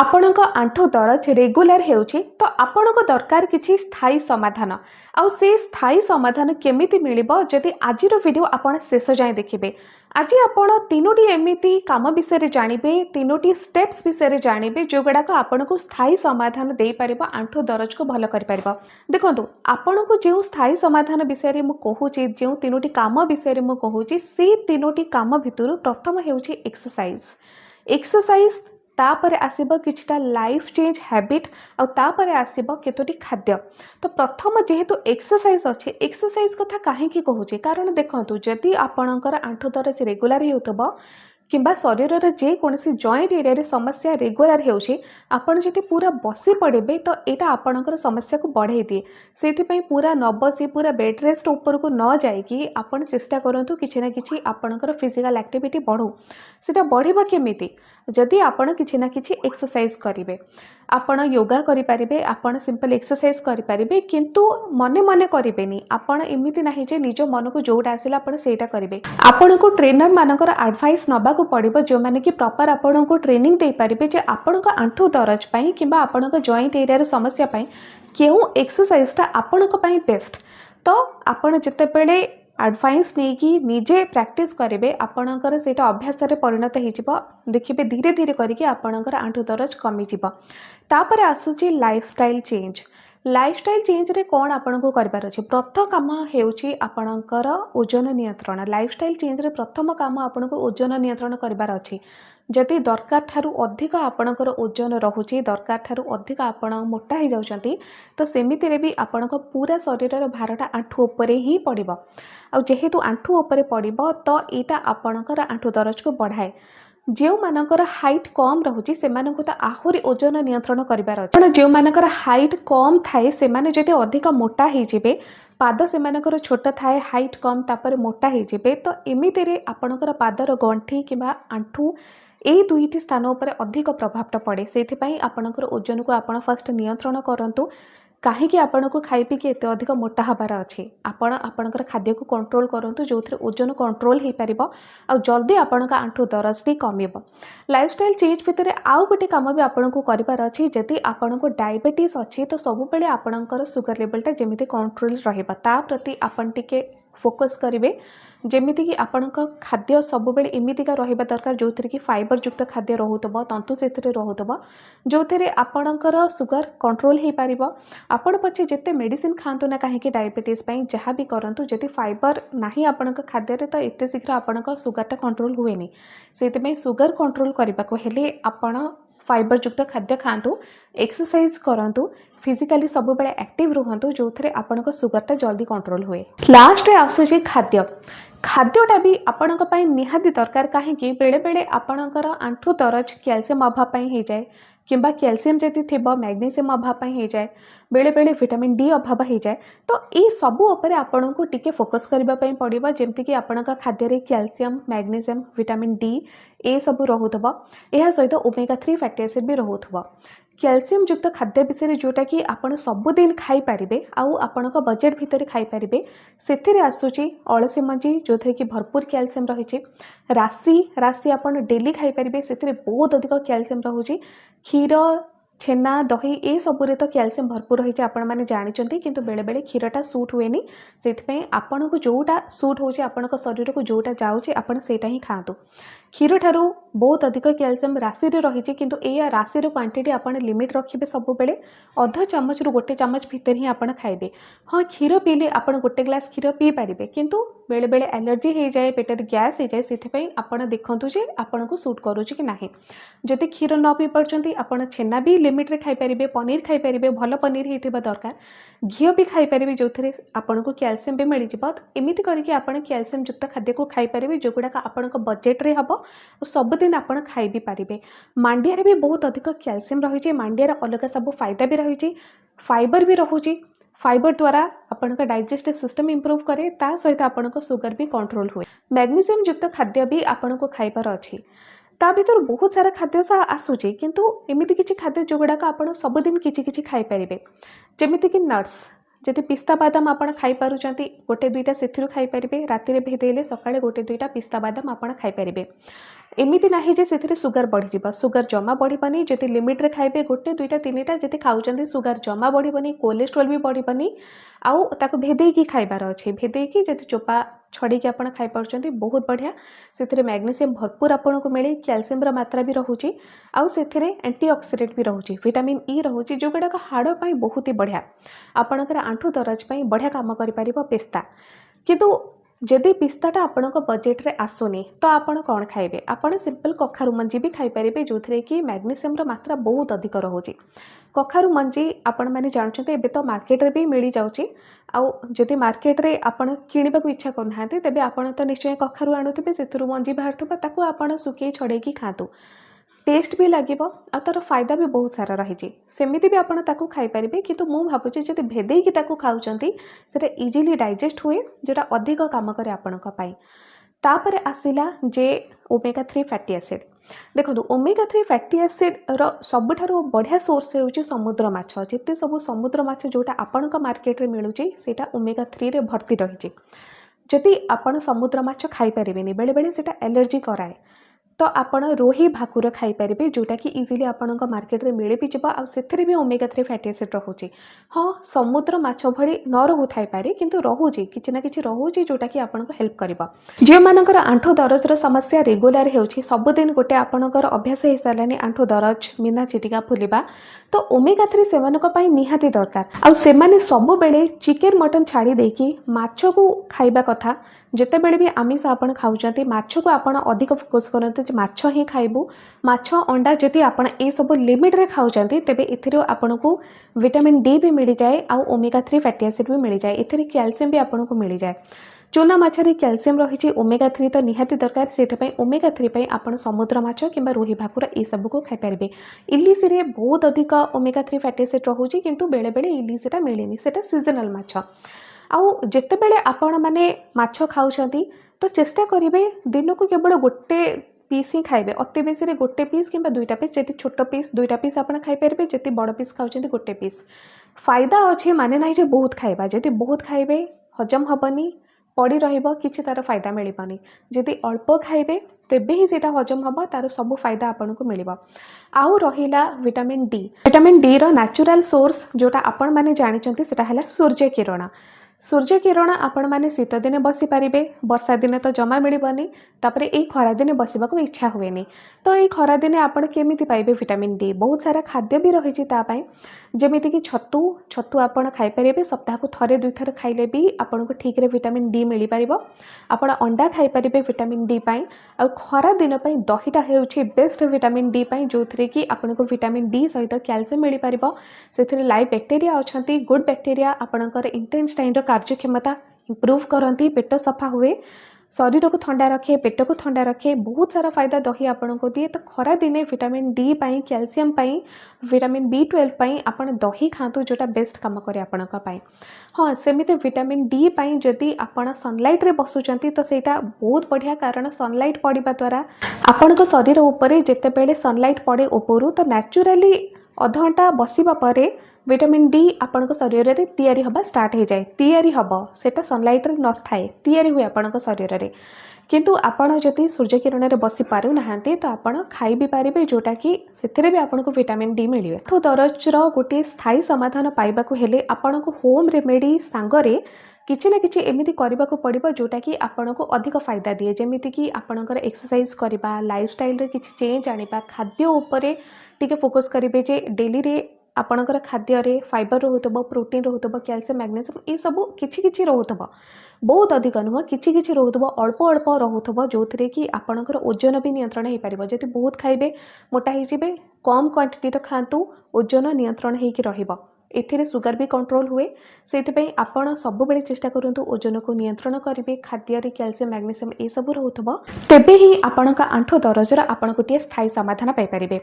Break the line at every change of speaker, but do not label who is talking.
ଆପଣଙ୍କ ଆଣ୍ଠୁ ଦରଜ ରେଗୁଲାର ହେଉଛି ତ ଆପଣଙ୍କୁ ଦରକାର କିଛି ସ୍ଥାୟୀ ସମାଧାନ। ଆଉ ସେ ସ୍ଥାୟୀ ସମାଧାନ କେମିତି ମିଳିବ ଯଦି ଆଜିର ଭିଡ଼ିଓ ଆପଣ ଶେଷ ଯାଏଁ ଦେଖିବେ। ଆଜି ଆପଣ ତିନୋଟି ଏମିତି କାମ ବିଷୟରେ ଜାଣିବେ, ତିନୋଟି ଷ୍ଟେପ୍ସ ବିଷୟରେ ଜାଣିବେ ଯେଉଁଗୁଡ଼ାକ ଆପଣଙ୍କୁ ସ୍ଥାୟୀ ସମାଧାନ ଦେଇପାରିବ, ଆଣ୍ଠୁ ଦରଜକୁ ଭଲ କରିପାରିବ। ଦେଖନ୍ତୁ, ଆପଣଙ୍କୁ ଯେଉଁ ସ୍ଥାୟୀ ସମାଧାନ ବିଷୟରେ ମୁଁ କହୁଛି, ଯେଉଁ ତିନୋଟି କାମ ବିଷୟରେ ମୁଁ କହୁଛି, ସେଇ ତିନୋଟି କାମ ଭିତରୁ ପ୍ରଥମ ହେଉଛି ଏକ୍ସରସାଇଜ, तापर आसीबो किछटा लाइफ चेंज हैबिट और तापर आसीबो केतोटी खाद्य। तो प्रथम जेहेतु एक्सरसाइज अच्छे, एक्सरसाइज कथा कहीं कहूँ कारण देखो जदि आपणकर आंठु दरज रेगुलर होतबो किंबा शरीर जेकोसी जॉइंट एरिया रे समस्या रेगुलर होपण जब पूरा बसी पड़े तो यहाँ आपणकर समस्या को बढ़ाई दिए। से पूरा न बसी पूरा बेड रेस्ट ऊपर को न जाइकी आपण चेष्टा करूँ कि ना कि आपणकर फिजिकल एक्टिविटी बढ़ू। सेटा बढ़िबा केमिति जदि आपण किछि ना किछि एक्सरसाइज करेंगे, आपण योगा करें, आपण सिंपल एक्सरसाइज करें, किंतु मने मने करेंगे। आपण एमती ना जे निज मन को जोटा आसला आपण सेटा करेंगे। आपण को ट्रेनर मानकर एडवाइस नबा को पड़ो जो मैंने कि प्रॉपर आपण को ट्रेनिंग दे पारिबे जे आपण को आंठू दरज पई किंबा आपण को जॉइंट एरिया रे समस्या पई केउ एक्सरसाइजटा आपण को पई बेस्ट। तो आपण जेतेबेले एडवाइस नहीं कि निजे प्रैक्टिस करेंगे, आपणकर से अभ्यास परिणत हो देखिए धीरे धीरे करके आपणकर आंठु दरज कमिज। तापर आसूची लाइफस्टाइल चेंज रे कौन आपन को करबार अछि। प्रथम काम हेउची आपणकर ओजन नियंत्रण। लाइफस्टाइल चेंज रे प्रथम काम आपन को ओजन नियंत्रण करबार अछि। जदि दरकार ठारू अधिक आपणकर ओजन रहुची, दरकार ठारू अधिक आपण मोटा हो जाउछंती, तो सेमिति रे भी आपणक पूरा शरीर भारटा आंठु उपरे ही पड़िबो। आ जेहेतु आंठु उपरे पड़िबो तो एटा आपणकर आंठु दरज को बढ़ाए। जो मानकर हाइट कम रहुची सेमानंकु तो आहुरी ओजन नियंत्रण करिबार अछि। जो मानकर हाइट कम थाए सेमाने जदि अधिक मोटा हो जिबे, पाद सेमानकर छोट थाए हाइट कम तापर मोटा हो जिबे, तो एमिति रे आपणकर पादर गंठी किंबा आंठु ए दुईटी स्थान उपर अधिक प्रभाव पड़े। से आपणकर ओजन को आपण फर्स्ट नियंत्रण करंतु। कहीं आपण को खाई पी एत अधिक मोटा हबार अच्छे, आपणकर खाद्य को कंट्रोल करंतु जो थे ओजन कंट्रोल हो पार आ जल्दी आपण आंठु दरज टी कमिब। लाइफस्टाइल चेंज भितर आउ गोटे काम भी आपन को करिबार अछि। जदि आपण को डायबिटीज अच्छी तो सब बेले आपणकर सुगर लेवलटा जेमिति कंट्रोल रहिबा ता प्रति आपण टिके फोकस करेंगे। जेमिति कि आपणक खाद्य सब बेले एमितिका रहिबा दरकार जो थी कि फाइबर युक्त खाद्य रहुतबो, तंतु से रहुतबो, जो थे आपणकर सुगर कंट्रोल हो पार। आपण पछे जिते मेडिसिन खातु ना कहीं डायबिटीज जहाँ भी करूँ, जदि फाइबर नहीं आपण खाद्य तो एत शीघ्र आपण सुगरटा कंट्रोल हुए। से सुगर कंट्रोल करने को हेले आपण फाइबर युक्त खाद्य खातु, एक्सरसाइज करंतु, फिजिकली सब बेले एक्टिव रुहंतु, जो थे आपण सुगरटा जल्दी कंट्रोल हुए। लास्ट रे आसुची खाद्यटा भी आपणक पई निहाती दरकार। कहीं बेले बेले आपणकर आंठु दरज कैल्शियम अभाव हो जाए किंबा कैल्शियम जदि थिबो मैग्नीशियम अभाव हो जाए, बेले बेले विटामिन डी अभाव हो जाए, तो ये सबू उपरे आपन को टिके फोकस करबा पई पड़िबो। जेमति कि आपणका खाद्य रे calcium, magnesium, vitamin D A सबू रहुतबो। एहा सहित ओमेगा 3 फैटी एसिड भी रहुतबो। कैल्शियम युक्त खाद्य विषय जोटा कि आपन सबुदिन खाई पारिबे आउ आपणक बजेट भितर खाई पारिबे, सेथिरे आसुची अळसी मंजी जो थे कि भरपूर कैल्शियम रहिछि। राशि आपन डेली खाई पारिबे, सेथिरे बहुत अधिक कैल्शियम रहुछि। क्षीर, छेना, दही ए सबुरे तो कैल्शियम भरपूर रही आपण मैंने जानते, किंतु बेले बेले क्षीरटा सूट हुए। से आपन को जोटा सूट हो शरीर को जोटा जाऊँचे आपण सेटा ही खातु। क्षीर ठारू बहुत अधिक कैल्शियम राशि रही, किंतु या राशि क्वांटिटी आपण लिमिट रखिए। सब बेले अध चामच रु गोटे चामच भितर ही आपण खाइबे। हाँ, क्षीर पीले आपण गोटे ग्लास क्षीर पी पारिबे, किंतु बेले बेले एलर्जी हो जाए, पेटर गैस हो जाए, से आपण देखंतु जे आपण को सूट करूची कि नाही। जदि क्षीर न पी पारछंती आपण छेना भी लिमिट रे खाई पारिबे, पनीर खाई पारिबे, भल पनीर हेतिबा दरकार, घी भी खाई पारिबे जो थे आपण को कैल्शियम भी मिल जिवो। एमिति करके आपण कैल्शियम युक्त खाद्य को खाई पारिबे जो गुडा आपण को बजेट रे हबो, सबुदिन आपण खाई भी पारिबे। मांडिया रे भी बहुत अधिक कैल्शियम रही, मांडिया अलग सब फायदा भी रही, फाइबर भी रहुची। फाइबर द्वारा आपण का डाइजेस्टिव सिस्टम इंप्रूव करे, ता सहित आपण को सुगर भी कंट्रोल हुए। मैग्नीशियम युक्त खाद्य भी आपण को खाइबार अछि। ता भीतर बहुत सारा खाद्य आसूची, किंतु एमिति किछि खाद्य जो गुडाक आपण सबुदिन किछि किछि खाई पारिबे। जेमिति कि नट्स, जदि पिस्ता बादाम आपण खाई पारुचंती, गोटे दुईटा सेथिरु खाई पारिबे। राति रे भेदेले सकाळे गोटे दुईटा पिस्ता बादाम आपण खाई पारिबे। एमिति नाही जे से सुगर बढ़ी सुगर जमा बढ़नी जब लिमिट्रे खाइबे गोटे दुईटा तीन टा जब खाऊँ सुगर जमा बढ़नी कोलेस्ट्रोल भी बढ़नी आउ ताको भेदेकी खाइबार अच्छे भेदेकी जब चोपा छड़ी आप खाईपार बहुत बढ़िया से मैग्नीशियम भरपूर आपको मिले कैल्शियम मात्रा भी रोचे आउ से एंटीऑक्सीडेंट भी रोचे विटामिन ई रोचे जो गुड़ाक हाड़ बहुत ही बढ़िया आपणकर आंठू दरज बढ़िया काम कर पेस्ता किंतु जदि पिस्ताटा आपण बजेट रे आसुनी तो आपण कौन खाइबे आपण सिंपल कखारु मंजी भी खाईपारे जो कि मैग्नीशियम मात्रा बहुत अधिक रोचे कखारु मंजी आपण मैंने जानते एबे तो मार्केट रे भी मिल जाउची आउ जदि मार्केट रे आपण किनिबा को इच्छा करना तेबे आपण तो निश्चय कखारु आणुथिबे सेतुरु मंजी बाहरथबा ताको आपण सुके छड़ेकी खातु टेस्ट भी लगे आ तार फायदा भी बहुत सारा रही सेमती भी आपड़ ताकू खाईपारे किंतु मु भावुँ जब भेदेकी खाऊँ से इजिली डाइजेस्ट हुए जोटा अधिक काम करे आपंपाई तापर आसला जे ओमेगा 3 फैटी एसिड देखो ओमेगा 3 फैटी एसिड सबुठ बढ़िया सोर्स होउची समुद्र माछ जिते सब समुद्र माछ जोटा आपण मार्केट रे मिलूची सेटा ओमेगा 3 रे भर्ती रही जदि आपण समुद्र माछ खाईपारे बेले बेले सेटा एलर्जी कराए तो आपण रोही भाकुर खाईपारे जोटा कि इजिली आपण मार्केट रे मिले भी जब आउ भी ओमेगा 3 फैटी एसिड रोचे हाँ समुद्र माछ भली न रोहु थाई पारे किंतु रोचे किछि ना किछि रोचे जोटा कि आपनको हेल्प करिवो जो मानकर आंठू दरजर समस्या रेगुलर होउछि सबुदिन गोटे आपणकर अभ्यास हो सारानी आंठू दरज मीना चिटिका फुलिबा तो ओमेगा 3 सेमानक पई निहाती दरकार आउ सेमाने सब बेले चिकेन मटन छाड़ी देकी माछ को खाइबा कथा जेते बेले भी आमिष आपण खाउचंती माछ को आपण अधिक फोकस करते माछ ही खाइबू माछ अंडा जदि आपण ए सब लिमिट रे खाउचंती तेबे इथिरो आपनको विटामिन डी भी मिल जाए आउ ओमेगा 3 फैटी एसिड भी मिल जाए इथिरे कैल्शियम भी आपनको मिल जाए चूना माछरे कैल्शियम रही ओमेगा 3 तो निहाती दरकार से ओमेगा 3 आपण समुद्र माछ किंबा रोही भाकुर ये सब को खाईपारे इलिश रे बहुत अधिक ओमेगा 3 फैटी एसिड रोचे किंतु बेले बेले इलिशटा मिलेनी सेटा सीजनल माछ आउ जेते बेले आपण माने माछ खाउछंती तो चेष्टा करिवे दिन को केवल गोटे पीस ही खाइबे अति बेसी रे गोटे पीस किंबा दुईटा पीस जति छोट पीस दुईटा पीस आपण खाईपारे जति बड़ पीस खाउछंती गोटे पीस फायदा अच्छे माने नाही जे बहुत खाइबा जति बहुत खाइबे हजम हबनी पड़ी रहिबो किछि तार फायदा मिलबनी जदि अल्प खाइबे तेबे ही सेटा हजम हबो तार सब फायदा आपनको मिलिबो आउ रहिला विटामिन डी रो नेचुरल सोर्स जोटा आपण माने जानिचंती सेटा हला सूर्य किरण आपण माने शीत दिने बसी पारिबे वर्षा दिने तो जमा मिलबनी तापरे ए खरा दिने बसिबा को इच्छा हुएनी तो ए खरा दिने आपण केमिति पाइबे विटामिन डी बहुत सारा खाद्य भी रही ता पई जेमिति कि छतु आपण खाई पारिबे सप्ताह को थरे दुई थर खाइले भी आपण को ठीक रे विटामिन डी मिली पारिबो आपण अंडा खाई पारिबे विटामिन डी पई आ खरा दिन पई दहीटा हेउछि बेस्ट विटामिन डी पई जोथरे कि आपण को विटामिन डी सहित कैल्शियम मिली पारिबो सेथिरे लाइव बैक्टीरिया अछंती गुड बैक्टीरिया आपणकर इंटेस्टाइन रो कार्यक्षमता इंप्रूव करती पेट सफा हुए शरीर को ठंडा रखे पेट को ठंडा रखे बहुत सारा फायदा दही आपन को दिए तो खरा दिने विटामिन डी पाई कैल्शियम पाई विटामिन B12 पाई आपण दही खातु जोटा बेस्ट काम करे आपण का पाई हाँ सेमिते विटामिन डी पाई जदि आपण सनलाइट रे बसुचंती तो सेटा बहुत बढ़िया कारण सनलाइट पड़िबा द्वारा आपण को शरीर ऊपर जेते बेले सनलाइट पड़े ऊपर तो नेचुरली अध घंटा बसिबा परे विटामिन डी आपण शरीर रे तैयारी हबा स्टार्ट हो जाए तैयारी हब सेटा सनलाइट रे न थाए तैयारी हुए आपण शरीर रे किंतु आपण जदि सूर्य किरण रे बसी पारु नाहांती तो आपण खाई भी पारिबे जोटा कि सेथिरे भी आपण को विटामिन डी मिलिबे तो दरज रो गोटे स्थायी समाधान पाइबा को हेले आपण को होम रेमेडी सांगरे किछि ना किछि एमिति करबा को पड़िबो जोटा कि आपण को अधिक फायदा दिए जेमिति कि आपणकर एक्सरसाइज करबा लाइफस्टाइल रे किछि चेंज आनिबा खाद्य उपरे टिके फोकस करिवे जे डेली रे आपणकर खाद्य रे फाइबर रोहुतबो प्रोटीन रोहुतबो कैल्शियम मैग्नीशियम ये सब किछि किछि रोहुतबो बहुत अधिक नुह किछि किछि रोहुतबो अल्प अल्प रोहुतबो जोथरे कि आपणकर ओजन भी नियंत्रण हे पारिबो जति बहुत खाइबे मोटा हे जिबे कम क्वांटिटी रो खांतु ओजन नियंत्रण हे कि रहिबो एथिरे सुगर भी कंट्रोल हुए सेथिपई आपण सब बेले चेष्टा करंतु ओजन को नियंत्रण करिवे खाद्य रे कैल्शियम मैग्नीशियम ए सब रोहुतबो तेबे ही आपणका आंठो दरजरा आपण गोटे स्थायी समाधान पाई पारिबे।